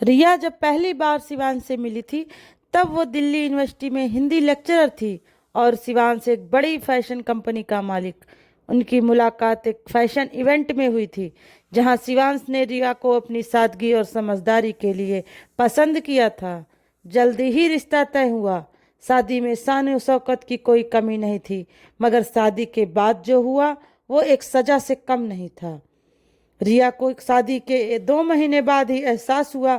रिया जब पहली बार शिवांश से मिली थी तब वो दिल्ली यूनिवर्सिटी में हिंदी लेक्चरर थी और शिवांश एक बड़ी फैशन कंपनी का मालिक। उनकी मुलाकात एक फैशन इवेंट में हुई थी जहां शिवांश ने रिया को अपनी सादगी और समझदारी के लिए पसंद किया था। जल्दी ही रिश्ता तय हुआ। शादी में शान शौकत की कोई कमी नहीं थी, मगर शादी के बाद जो हुआ वो एक सजा से कम नहीं था। रिया को शादी के 2 महीने बाद ही एहसास हुआ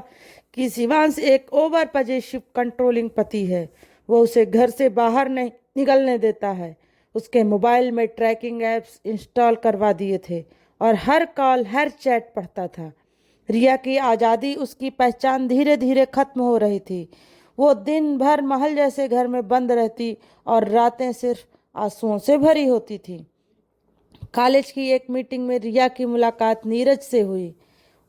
कि शिवांश एक ओवर पजेसिव कंट्रोलिंग पति है। वो उसे घर से बाहर नहीं निकलने देता है। उसके मोबाइल में ट्रैकिंग एप्स इंस्टॉल करवा दिए थे और हर कॉल हर चैट पढ़ता था। रिया की आज़ादी, उसकी पहचान धीरे धीरे खत्म हो रही थी। वो दिन भर महल जैसे घर में बंद रहती और रातें सिर्फ आंसुओं से भरी होती थी। कॉलेज की एक मीटिंग में रिया की मुलाकात नीरज से हुई।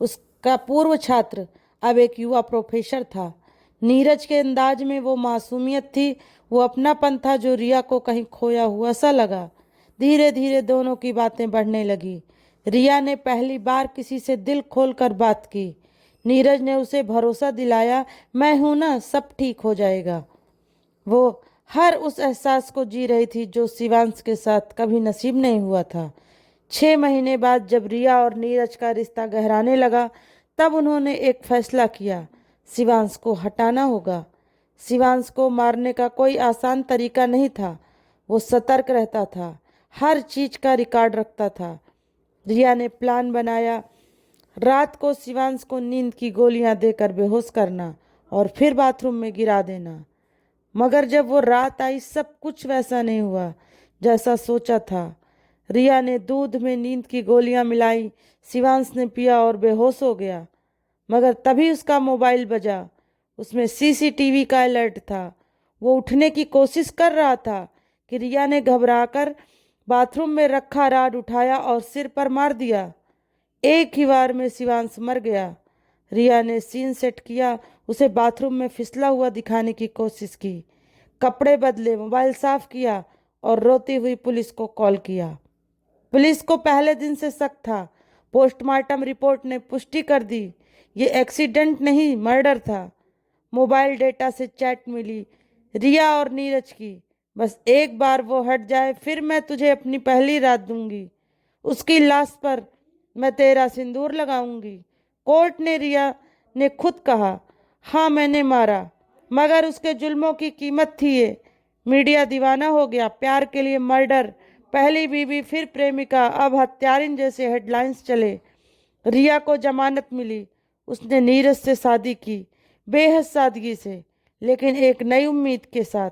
उसका पूर्व छात्र अब एक युवा प्रोफेसर था। नीरज के अंदाज में वो मासूमियत थी, वो अपनापन था जो रिया को कहीं खोया हुआ सा लगा। धीरे धीरे दोनों की बातें बढ़ने लगी। रिया ने पहली बार किसी से दिल खोलकर बात की। नीरज ने उसे भरोसा दिलाया, मैं हूं ना, सब ठीक हो जाएगा। वो हर उस एहसास को जी रही थी जो शिवांश के साथ कभी नसीब नहीं हुआ था। 6 महीने बाद जब रिया और नीरज का रिश्ता गहराने लगा, तब उन्होंने एक फैसला किया। शिवांश को हटाना होगा। शिवांश को मारने का कोई आसान तरीका नहीं था। वो सतर्क रहता था, हर चीज का रिकॉर्ड रखता था। रिया ने प्लान बनाया, रात को शिवांश को नींद की गोलियां देकर बेहोश करना और फिर बाथरूम में गिरा देना। मगर जब वो रात आई, सब कुछ वैसा नहीं हुआ जैसा सोचा था। रिया ने दूध में नींद की गोलियां मिलाई, शिवांश ने पिया और बेहोश हो गया। मगर तभी उसका मोबाइल बजा। उसमें सीसीटीवी का अलर्ट था। वो उठने की कोशिश कर रहा था कि रिया ने घबराकर बाथरूम में रखा राड उठाया और सिर पर मार दिया। एक ही बार में शिवांश मर गया। रिया ने सीन सेट किया, उसे बाथरूम में फिसला हुआ दिखाने की कोशिश की, कपड़े बदले, मोबाइल साफ किया और रोती हुई पुलिस को कॉल किया। पुलिस को पहले दिन से शक था। पोस्टमार्टम रिपोर्ट ने पुष्टि कर दी, ये एक्सीडेंट नहीं, मर्डर था। मोबाइल डेटा से चैट मिली रिया और नीरज की, बस एक बार वो हट जाए फिर मैं तुझे अपनी पहली रात दूंगी। उसकी लाश पर मैं तेरा सिंदूर लगाऊंगी। कोर्ट ने रिया ने खुद कहा, हाँ मैंने मारा, मगर उसके जुल्मों की कीमत थी ये। मीडिया दीवाना हो गया, प्यार के लिए मर्डर, पहली बीवी फिर प्रेमिका, अब हत्यारिन जैसे हेडलाइंस चले। रिया को जमानत मिली। उसने नीरज से शादी की, बेहद सादगी से, लेकिन एक नई उम्मीद के साथ।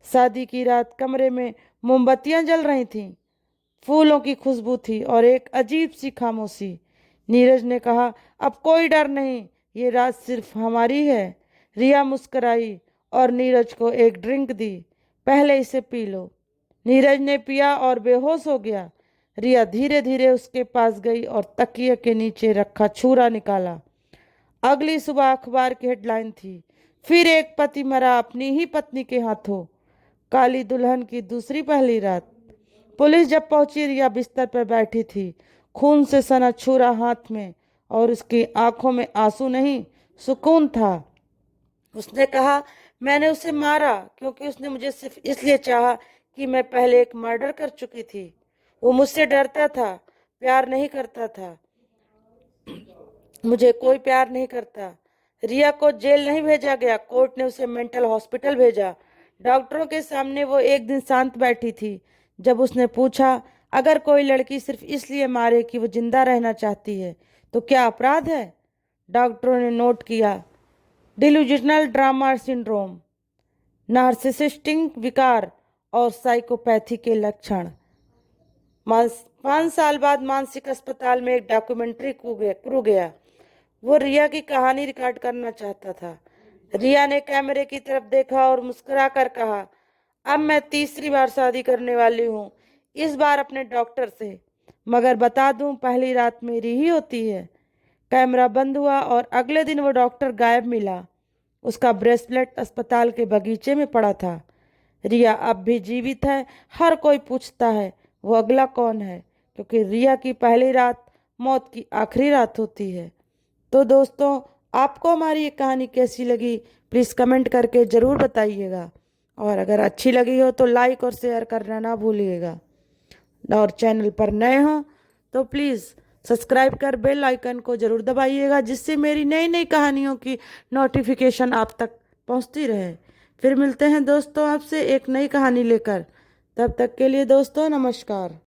शादी की रात कमरे में मोमबत्तियां जल रही थीं, फूलों की खुशबू थी और एक अजीब सी खामोशी। नीरज ने कहा, अब कोई डर नहीं, ये रात सिर्फ हमारी है। रिया मुस्कुराई और नीरज को एक ड्रिंक दी, पहले इसे पी लो। नीरज ने पिया और बेहोश हो गया। रिया धीरे धीरे उसके पास गई और तकिए के नीचे रखा छुरा निकाला। अगली सुबह अखबार की हेडलाइन थी, फिर एक पति मरा अपनी ही पत्नी के हाथों, काली दुल्हन की दूसरी पहली रात। पुलिस जब पहुंची, रिया बिस्तर पर बैठी थी, खून से सना छुरा हाथ में, और उसकी आंखों में आंसू नहीं, सुकून था। उसने कहा, मैंने उसे मारा क्योंकि उसने मुझे सिर्फ इसलिए चाहा कि मैं पहले एक मर्डर कर चुकी थी। वो मुझसे डरता था, प्यार नहीं करता था। मुझे कोई प्यार नहीं करता। रिया को जेल नहीं भेजा गया, कोर्ट ने उसे मेंटल हॉस्पिटल भेजा। डॉक्टरों के सामने वो एक दिन शांत बैठी थी। जब उसने पूछा, अगर कोई लड़की सिर्फ इसलिए मारे कि वो जिंदा रहना चाहती है तो क्या अपराध है? डॉक्टरों ने नोट किया, डिल्यूजनल ड्रामा सिंड्रोम, नार्सिसिस्टिक विकार और साइकोपैथी के लक्षण। 5 साल बाद मानसिक अस्पताल में एक डॉक्यूमेंट्री क्रू गया। वो रिया की कहानी रिकॉर्ड करना चाहता था। रिया ने कैमरे की तरफ देखा और मुस्कुरा कर कहा, अब मैं तीसरी बार शादी करने वाली हूँ, इस बार अपने डॉक्टर से। मगर बता दूं, पहली रात मेरी ही होती है। कैमरा बंद हुआ और अगले दिन वो डॉक्टर गायब मिला। उसका ब्रेसलेट अस्पताल के बगीचे में पड़ा था। रिया अब भी जीवित है। हर कोई पूछता है वो अगला कौन है, क्योंकि रिया की पहली रात मौत की आखिरी रात होती है। तो दोस्तों, आपको हमारी ये कहानी कैसी लगी प्लीज़ कमेंट करके ज़रूर बताइएगा। और अगर अच्छी लगी हो तो लाइक और शेयर करना ना भूलिएगा। और चैनल पर नए हो तो प्लीज़ सब्सक्राइब कर बेल आइकन को ज़रूर दबाइएगा, जिससे मेरी नई नई कहानियों की नोटिफिकेशन आप तक पहुंचती रहे। फिर मिलते हैं दोस्तों आपसे एक नई कहानी लेकर। तब तक के लिए दोस्तों नमस्कार।